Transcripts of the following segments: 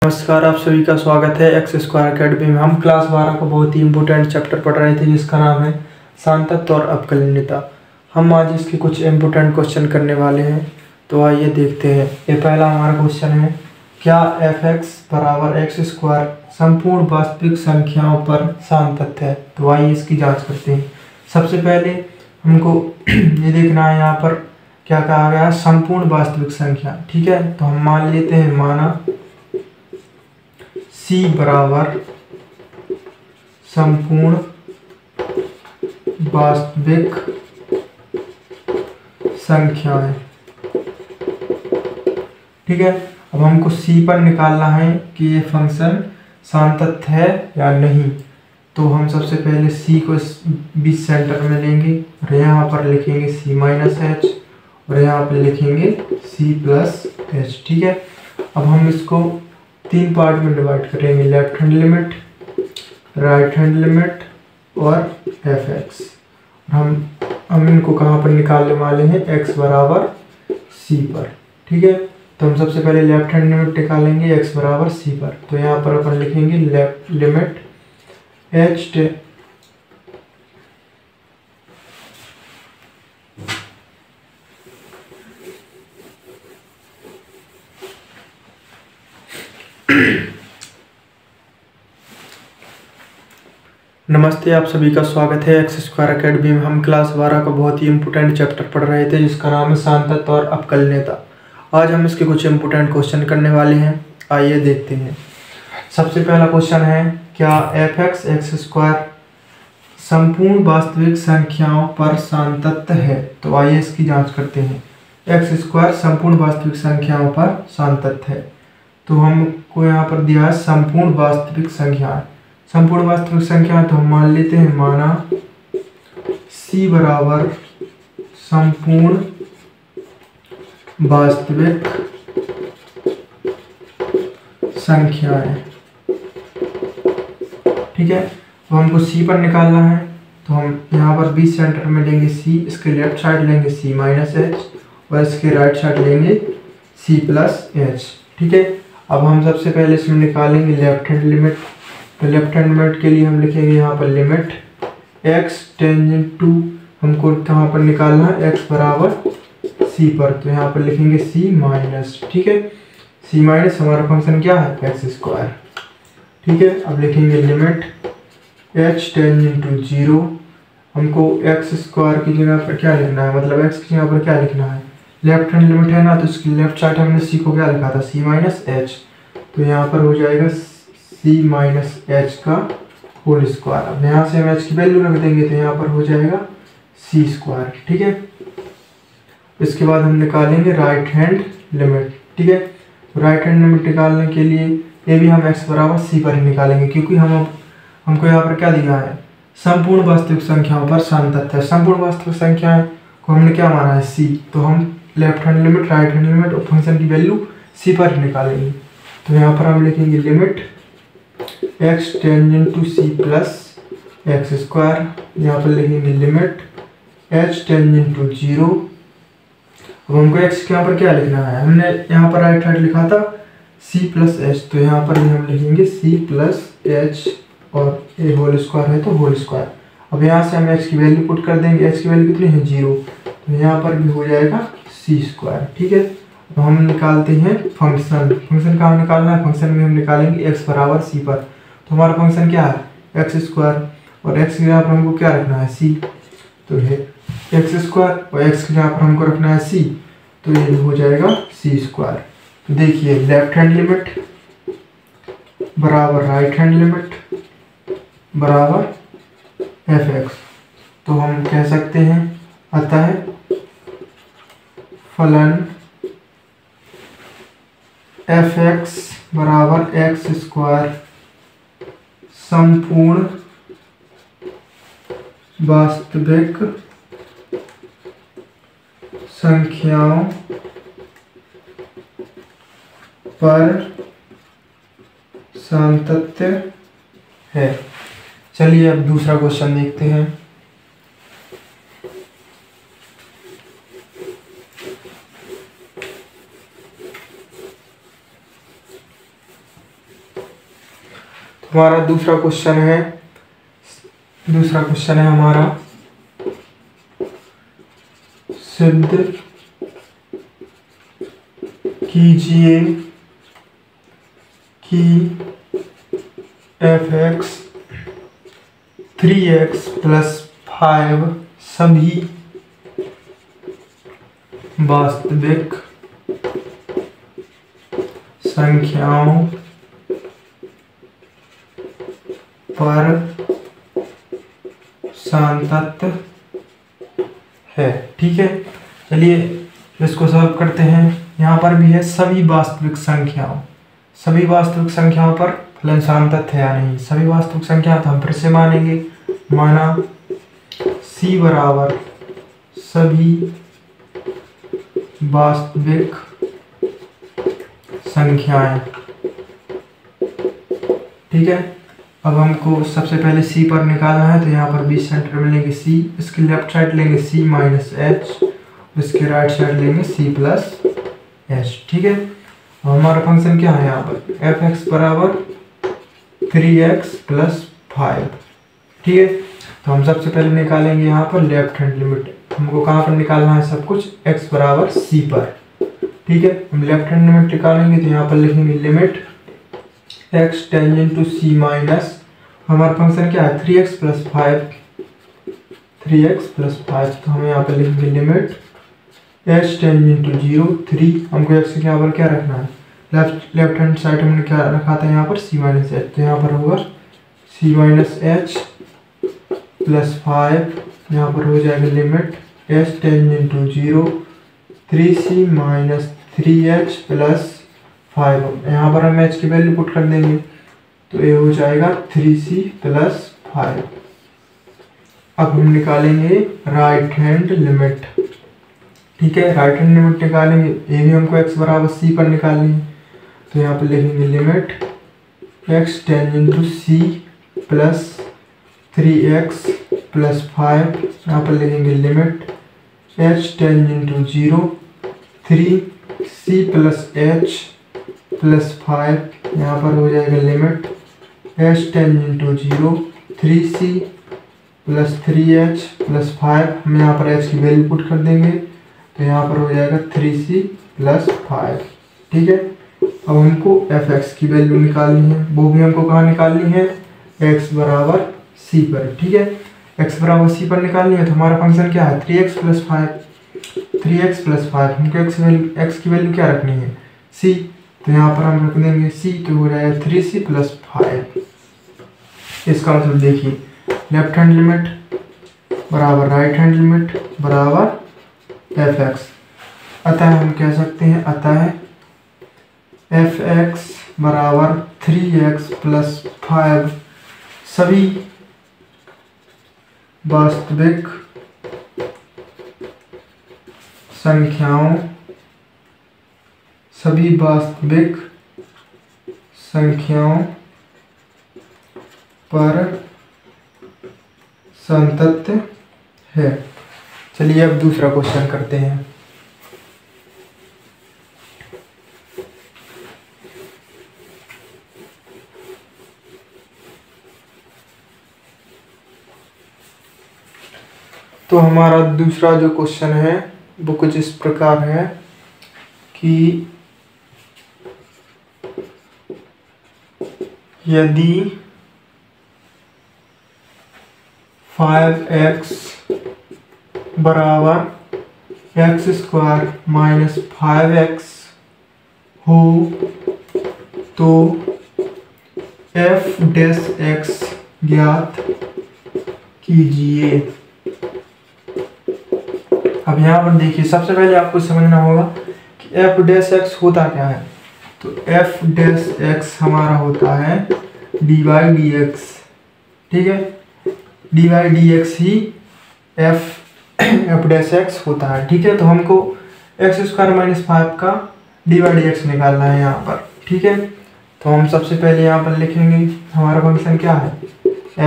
नमस्कार, आप सभी का स्वागत है एक्स स्क्वायर अकेडमी में। हम क्लास 12 का बहुत ही इंपॉर्टेंट चैप्टर पढ़ रहे थे जिसका नाम है सांतत्य और अवकलनीयता। हम आज इसके कुछ इंपॉर्टेंट क्वेश्चन करने वाले हैं, तो आइए देखते हैं। ये पहला हमारा क्वेश्चन है, क्या एफ एक्स बराबर एक्स स्क्वायर संपूर्ण वास्तविक संख्याओं पर सांतत्य है? तो आइए इसकी जाँच करते हैं। सबसे पहले हमको ये देखना है यहाँ पर क्या कहा गया है, संपूर्ण वास्तविक संख्या। ठीक है, तो हम मान लेते हैं, माना C बराबर संपूर्ण वास्तविक संख्या है। ठीक है, अब हमको C पर निकालना है कि ये फंक्शन सांतत्य है या नहीं। तो हम सबसे पहले C को बीच सेंटर में लेंगे और यहाँ पर लिखेंगे C माइनस एच और यहाँ पर लिखेंगे C प्लस एच। ठीक है, अब हम इसको तीन पार्ट में डिवाइड करेंगे, left hand limit, right hand limit और एफ एक्स। हम इनको कहाँ पर निकालने वाले हैं, x बराबर c पर। ठीक है, तो हम सबसे पहले लेफ्ट हैंड लिमिट निकालेंगे x बराबर c पर। तो यहाँ पर अपन लिखेंगे लेफ्ट लिमिट h नमस्ते, आप सभी का स्वागत है एक्स स्क्वायर अकेडमी में। हम क्लास 12 का बहुत ही इंपॉर्टेंट चैप्टर पढ़ रहे थे जिसका नाम है सांतत्य और अवकलनीयता। आज हम इसके कुछ इंपॉर्टेंट क्वेश्चन करने वाले हैं, आइए देखते हैं। सबसे पहला क्वेश्चन है, क्या एफ एक्स एक्स स्क्वायर संपूर्ण वास्तविक संख्याओं पर सांतत्य है? तो आइए इसकी जाँच करते हैं। एक्स स्क्वायर संपूर्ण वास्तविक संख्याओं पर सांतत्य है, तो हमको यहाँ पर दिया है संपूर्ण वास्तविक संख्या। संपूर्ण वास्तविक संख्या तो हम मान लेते हैं, माना C बराबर संपूर्ण वास्तविक संख्या है। ठीक है, तो हमको C पर निकालना है, तो हम यहाँ पर बीच सेंटर में लेंगे C, इसके लेफ्ट साइड लेंगे C माइनस एच और इसके राइट साइड लेंगे C प्लस एच। ठीक है, अब हम सबसे पहले इसमें निकालेंगे लेफ्ट हैंड लिमिट। तो लेफ्ट हैंड लिमिट के लिए हम लिखेंगे यहाँ पर लिमिट x टेंजेंट टू, हमको कहाँ पर निकालना है, x बराबर c पर। तो यहाँ पर लिखेंगे c माइनस। ठीक है, c माइनस हमारा फंक्शन क्या है, एक्स स्क्वायर। ठीक है, अब लिखेंगे लिमिट h टेंजेंट टू 0। हमको एक्स स्क्वायर की जगह पर क्या लिखना है, मतलब x की जगह पर क्या लिखना है, लेफ्ट हैंड लिमिट है ना, तो इसकी लेफ्ट साइड हमने c को क्या लिखा था, c माइनस एच। तो यहाँ पर हो जाएगा c माइनस एच का होल स्क्वायर। अब यहाँ से हम h की वैल्यू रख देंगे, तो यहाँ पर हो जाएगा c स्क्वायर। ठीक है, इसके बाद हम निकालेंगे राइट हैंड लिमिट। ठीक है, राइट हैंड लिमिट निकालने के लिए ये भी हम x बराबर c पर ही निकालेंगे, क्योंकि हमको यहाँ पर क्या दिया है, संपूर्ण वास्तविक संख्याओं पर सांतत्य है। संपूर्ण वास्तविक संख्याएं को हमने क्या माना है, c, तो हम left hand limit, right hand limit और फंक्शन की वैल्यू c पर ही निकालेंगे। तो यहाँ पर हम लिखेंगे limit x tangent to c plus x square, यहाँ पर लिखेंगे लिमिट h टेंजेंट टू 0। अब हमको x के यहाँ पर क्या लिखना है, हमने यहाँ पर राइट साइड लिखा था c प्लस एच, तो यहाँ पर भी हम लिखेंगे c प्लस एच और ए होल स्क्वायर है तो होल स्क्वायर। अब यहाँ से हम x की वैल्यू पुट कर देंगे, x की वैल्यू कितनी है, 0, तो यहाँ पर भी हो जाएगा c स्क्वायर। ठीक है, अब हम निकालते हैं फंक्शन। फंक्शन कहाँ निकालना है, फंक्शन में हम निकालेंगे x बराबर c पर। तो हमारा फंक्शन क्या है, एक्स स्क्वायर, और x की जगह पर हमको क्या रखना है, c, तो ये एक्स स्क्वायर, और x की जगह पर हमको रखना है c, तो ये हो जाएगा c स्क्वायर। तो देखिए लेफ्ट हैंड लिमिट बराबर राइट हैंड लिमिट बराबर एफ एक्स। तो हम कह सकते हैं अतः फलन एफ एक्स बराबर एक्स स्क्वायर संपूर्ण वास्तविक संख्याओं पर सांतत्य है। चलिए अब दूसरा क्वेश्चन देखते हैं। हमारा दूसरा क्वेश्चन है हमारा, सिद्ध कीजिए कि f(x) 3x + 5 सभी वास्तविक संख्याओं पर सांतत्य है। ठीक है, चलिए इसको सॉल्व करते हैं। यहाँ पर भी है सभी वास्तविक संख्याओं पर फलन सांतत्य है या नहीं। सभी वास्तविक संख्या तो हम फिर से मानेंगे, माना c बराबर सभी वास्तविक संख्याएं। ठीक है, अब हमको सबसे पहले c पर निकालना है, तो यहाँ पर बीच सेंटर में लेंगे c, इसकी लेफ्ट साइड लेंगे c माइनस एच, इसके राइट साइड लेंगे c प्लस एच। ठीक है, अब हमारा फंक्शन क्या है यहाँ पर, f(x) बराबर 3x + 5। ठीक है, तो हम सबसे पहले निकालेंगे यहाँ पर लेफ्ट हैंड लिमिट। हमको कहाँ पर निकालना है सब कुछ, x बराबर c पर। ठीक है, हम लेफ्ट हैंड लिमिट निकालेंगे, तो यहाँ पर लिखेंगे limit x tangent to c minus, हमारा फंक्शन क्या है 3x + 5, तो हम यहाँ पर लिखेंगे लिमिट h टेंजेंट टू 0 3, हमको x के यहाँ पर क्या रखना है, लेफ्ट हैंड साइड हमने क्या रखा था यहाँ पर c माइनस एच, तो यहाँ पर होगा c माइनस एच + 5, यहाँ पर हो जाएगा limit h tangent to 0 3c minus 3h + 5। यहाँ पर हम h की वैल्यू पुट कर देंगे, तो ये हो जाएगा 3c + 5। अब हम निकालेंगे राइट हैंड लिमिट। ठीक है, राइट हैंड लिमिट निकालेंगे, ये भी हमको x बराबर c पर निकालनी है, तो यहाँ पर लिखेंगे limit x tangent to c + 3x + 5, यहाँ पर लिखेंगे limit h tangent to 0 3c + h + 5, यहाँ पर हो जाएगा limit h tangent to 0 3c + 3h + 5, हम यहाँ पर h की वैल्यू पुट कर देंगे, तो यहाँ पर हो जाएगा 3c + 5। ठीक है, अब हमको f(x) की वैल्यू निकालनी है, वो भी हमको कहाँ निकालनी है, x बराबर c पर। ठीक है, x बराबर c पर निकालनी है, तो हमारा फंक्शन क्या है 3x + 5, हमको x की वैल्यू क्या रखनी है c, तो यहाँ पर हम रख देंगे c, तो हो जाएगा 3c + 5। इसका मतलब देखिए, लेफ्ट हैंड लिमिट बराबर राइट हैंड लिमिट बराबर f(x), अतः हम कह सकते हैं, अतः f(x) बराबर 3x + 5 सभी वास्तविक संख्याओं पर सांतत्य है। चलिए अब दूसरा क्वेश्चन करते हैं। तो हमारा दूसरा जो क्वेश्चन है वो कुछ इस प्रकार है कि यदि 5x बराबर x² - 5x हो तो f(x) ज्ञात कीजिए। अब यहाँ पर देखिए, सबसे पहले आपको समझना होगा कि f(x) होता क्या है, तो f(x) हमारा होता है dy/dx। ठीक है, dy/dx ही f(x) होता है। ठीक है, तो हमको x² - 5 का dy/dx निकालना है यहाँ पर। ठीक है, तो हम सबसे पहले यहाँ पर लिखेंगे हमारा फंक्शन क्या है,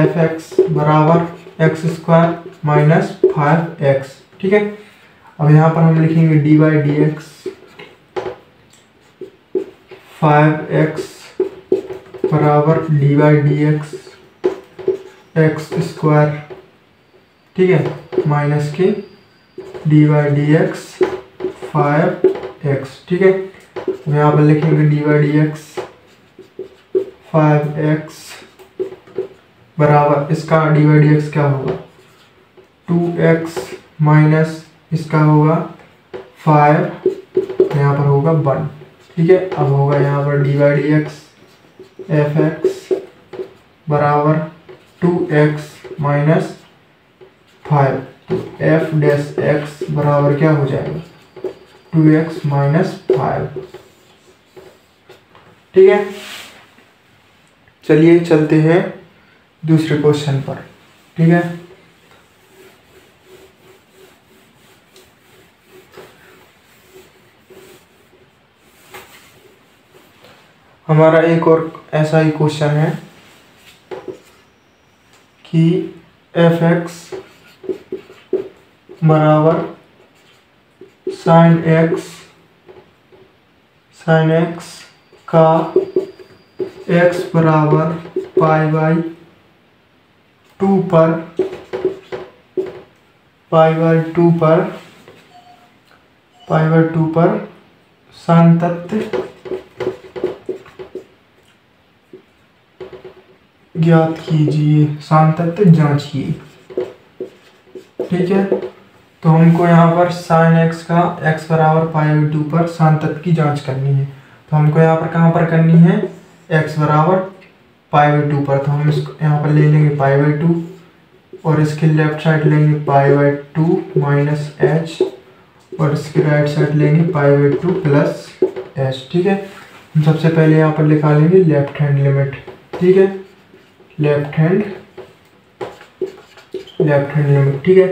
f(x) बराबर x² - 5x। ठीक है, अब यहाँ पर हम लिखेंगे dy/dx 5x बराबर D by D x x square, ठीक है, माइनस के D by D x 5x, ठीक है। तो यहाँ पर लिखेंगे D by D x 5x बराबर, इसका डी बाई डी एक्स क्या होगा 2x माइनस इसका होगा 5, यहाँ पर होगा 1, ठीक है। अब होगा यहाँ पर D by D x F x बराबर 2x माइनस 5, तो एफ डैश एक्स बराबर क्या हो जाएगा 2x माइनस 5, ठीक है। चलिए चलते हैं दूसरे क्वेश्चन पर, ठीक है। हमारा एक और ऐसा ही क्वेश्चन है कि एफ एक्स बराबर साइन एक्स का x बराबर पाई बाई 2 पर सातत्य ज्ञात कीजिए, सातत्य जांचिए, ठीक है। तो हमको यहाँ पर साइन एक्स का x बराबर पाई बाई 2 पर सातत्य की जांच करनी है। तो हमको यहाँ पर कहाँ पर करनी है x बराबर पाई बाई 2 पर, तो हम इसको यहाँ पर ले लेंगे पाई बाई 2 और इसके लेफ्ट साइड लेंगे पाई बाई 2 माइनस h और इसके राइट साइड लेंगे पाई बाई 2 प्लस h, ठीक है। हम सबसे पहले यहाँ पर लिखा लेंगे लेफ्ट हैंड लिमिट, ठीक है, लेफ्ट हैंड लिमिट, ठीक है।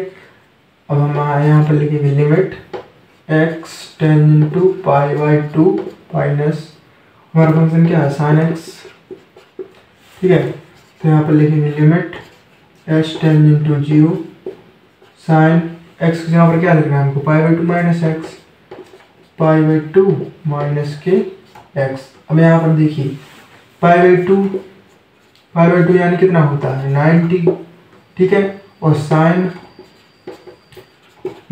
अब हम यहाँ पर लिखेंगे limit x tangent to pi by 2 minus हमारा फंक्शन क्या है साइन एक्स, ठीक है। तो यहाँ पर लिखेंगे limit h tangent to 0 sine x, यहाँ पर क्या लिखना है हमको pi by 2 minus x, pi by 2 minus के x। अब यहाँ पर देखिए पाई बाई 2 यानी कितना होता है 90, ठीक है। और साइन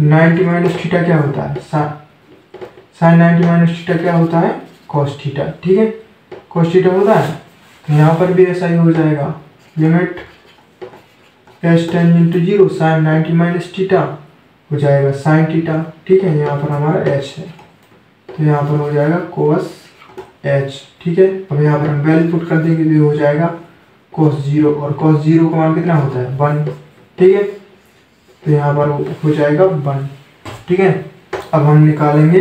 90 माइनस थीटा क्या होता है साइन 90 माइनस थीटा क्या होता है कॉस थीटा, ठीक है, कॉस थीटा होता है। तो यहाँ पर भी ऐसा ही हो जाएगा limit h tangent to 0 sine 90 minus theta हो जाएगा साइन थीटा, ठीक है। यहाँ पर हमारा h है तो यहाँ पर हो जाएगा cos h, ठीक है। अब यहाँ पर हम वैल्यू पुट कर देंगे तो हो जाएगा cos 0 और cos 0 का मान कितना होता है 1, ठीक है। तो यहाँ पर हो जाएगा 1, ठीक है। अब हम निकालेंगे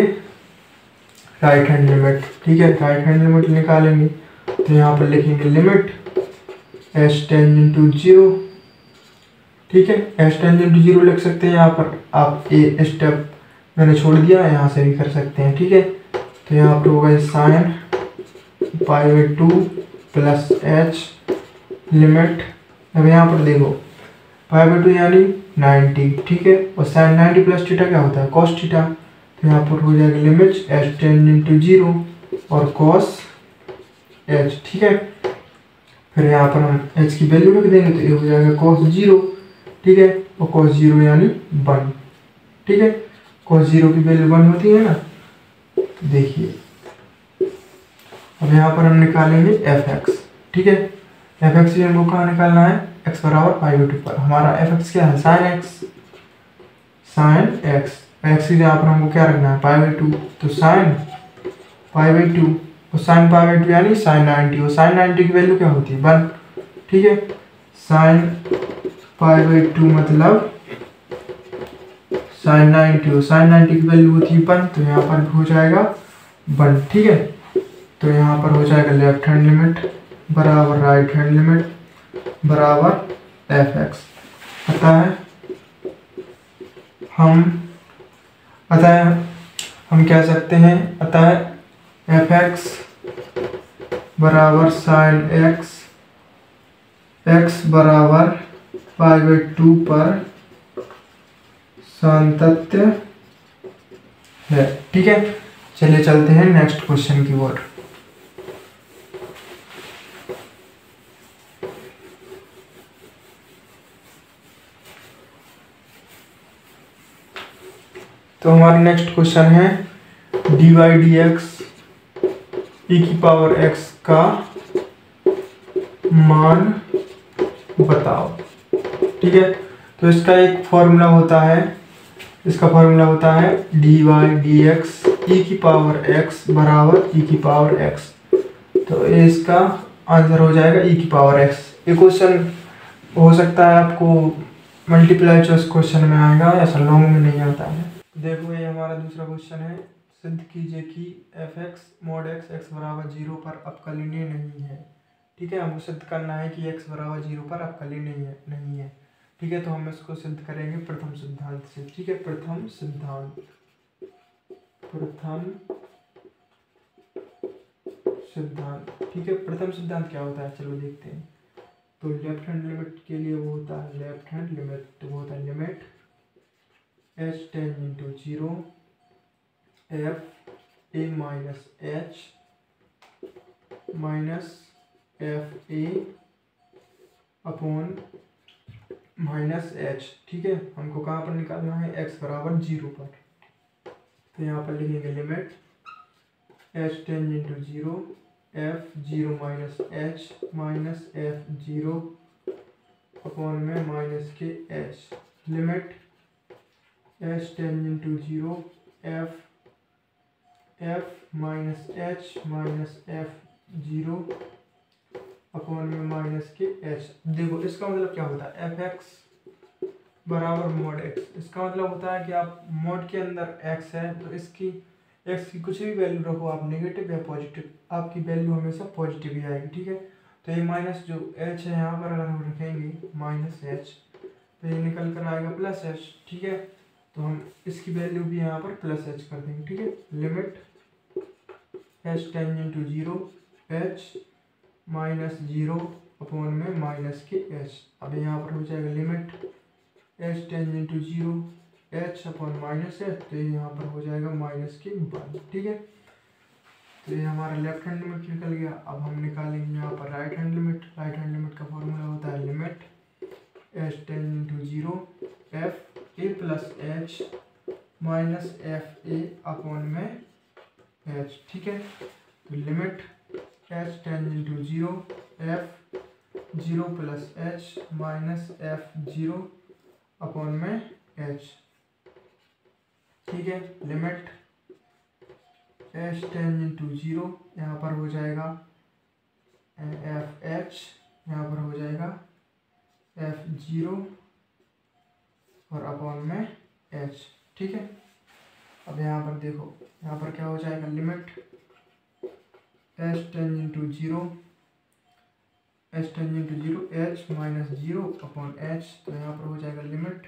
राइट हैंड लिमिट, ठीक है, राइट हैंड लिमिट निकालेंगे। तो यहाँ पर लिखेंगे लिमिट h टेंजेंट टू 0, ठीक है, h टेंजेंट टू 0 लिख सकते हैं। यहाँ पर आप ए स्टेप मैंने छोड़ दिया, यहाँ से भी कर सकते हैं, ठीक है। तो यहाँ पर होगा sine pi by 2 plus h limit, अब यहाँ पर देखो पाई बाई 2 यानी 90, ठीक है, और साइन 90 प्लस थीटा क्या होता है कॉस थीटा। तो यहाँ पर हो जाएगा लिमिट h टेंजेंट टू 0 और कॉस h, ठीक है। फिर यहाँ पर हम h की वैल्यू रख देंगे तो ये हो जाएगा cos 0, ठीक है, और cos 0 यानी 1, ठीक है। cos 0 की वैल्यू 1 होती है ना। तो देखिए अब यहाँ पर हम निकालेंगे fx, ठीक है। fx हमको कहाँ निकालना है x बराबर पाई बाई 2 पर। हमारा fx क्या है साइन x की यहाँ पर हमको क्या रखना है पाई बाई 2, तो साइन पाई बाई 2 और साइन पाई बाई 2 यानी साइन 90 और साइन 90 की वैल्यू क्या होती है 1, ठीक है। साइन पाई बाई 2 मतलब साइन 90 और साइन 90 की वैल्यू होती है 1, तो यहाँ पर हो जाएगा 1, ठीक है। तो यहाँ पर हो जाएगा लेफ्ट हैंड लिमिट बराबर राइट हैंड लिमिट बराबर fx। अतः हम कह सकते हैं अतः fx बराबर साइन x बराबर पाई बाई 2 पर सातत्य है, ठीक है। चलिए चलते हैं नेक्स्ट क्वेश्चन की ओर। तो हमारा नेक्स्ट क्वेश्चन है dy dx e की पावर x का मान बताओ। ठीक है, तो इसका एक फॉर्मूला होता है, इसका फॉर्मूला होता है dy dx e की पावर x बराबर e की पावर x। तो ये इसका आंसर हो जाएगा e की पावर x। ये क्वेश्चन हो सकता है आपको मल्टीप्लाई चॉइस क्वेश्चन में आएगा, ऐसा लॉन्ग में नहीं आता है। देखो ये हमारा दूसरा क्वेश्चन है, सिद्ध कीजिए कि f(x) mod x बराबर 0 पर अवकलनीय नहीं है। ठीक है, हमको सिद्ध करना है कि x बराबर 0 पर अवकलनीय नहीं है। ठीक है, तो हम इसको सिद्ध करेंगे प्रथम सिद्धांत से। ठीक है, प्रथम सिद्धांत ठीक है, प्रथम सिद्धांत क्या होता है चलो देखते हैं। तो लेफ्ट हैंड लिमिट के लिए वो होता है लेफ्ट हैंड लिमिट, तो वो होता है limit h टेंज into 0 f a minus h minus f a upon minus h। ठीक है, हमको कहाँ पर निकालना है, x बराबर 0 पर। तो यहाँ पर लिखेंगे limit h टेंज into 0 f 0 minus h minus f 0 upon में माइनस के h। Limit h टेंज into 0 f minus h minus f 0 upon में माइनस के h। देखो इसका मतलब क्या होता है, f(x) बराबर mod x। इसका मतलब होता है कि आप mod के अंदर x है तो इसकी x की कुछ भी वैल्यू रखो आप, नेगेटिव या पॉजिटिव, आपकी वैल्यू हमेशा पॉजिटिव ही आएगी। ठीक है, तो ये माइनस जो h है यहाँ पर अगर हम रखेंगे माइनस h तो ये निकल कर आएगा प्लस h। ठीक है, तो हम इसकी वैल्यू भी यहाँ पर प्लस h कर देंगे। ठीक है, limit h टेंज into 0 h minus 0 upon में माइनस के h। अब यहाँ पर हो जाएगा limit h टेंज into 0 h upon minus h, तो ये यहाँ पर हो जाएगा माइनस के 1। ठीक है, तो ये हमारा लेफ्ट हैंड लिमिट निकल गया। अब हम निकालेंगे यहाँ पर right hand limit. Right hand limit का फॉर्मूला होता है limit h टेंज into 0 f a plus h minus f a upon में h। ठीक है, तो limit h टेंज into 0 f 0 plus h minus f 0 upon में h। ठीक है, लिमिट h टेंज इंटू 0 यहाँ पर हो जाएगा f(h), यहाँ पर हो जाएगा f 0 और अपॉन में h। ठीक है, अब यहाँ पर देखो यहाँ पर क्या हो जाएगा, limit h टेंज into 0 h minus 0 upon h, तो यहाँ पर हो जाएगा limit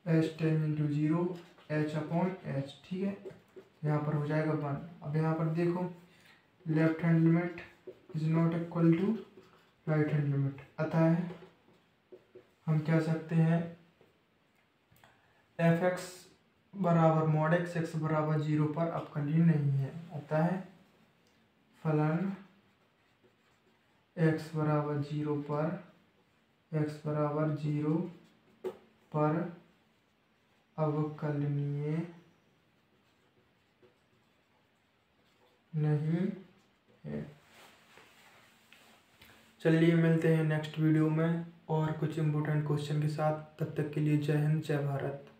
h टेंज into 0 h upon h। ठीक है, यहाँ पर हो जाएगा 1। अब यहाँ पर देखो left hand limit is not equal to right hand limit, अतः हम कह सकते हैं f(x) बराबर mod x बराबर 0 पर अवकलनीय नहीं है। अतः फलन x बराबर 0 पर अवकलनीय नहीं है। चलिए मिलते हैं नेक्स्ट वीडियो में और कुछ इम्पोर्टेंट क्वेश्चन के साथ। तब तक के लिए जय हिंद, जय भारत।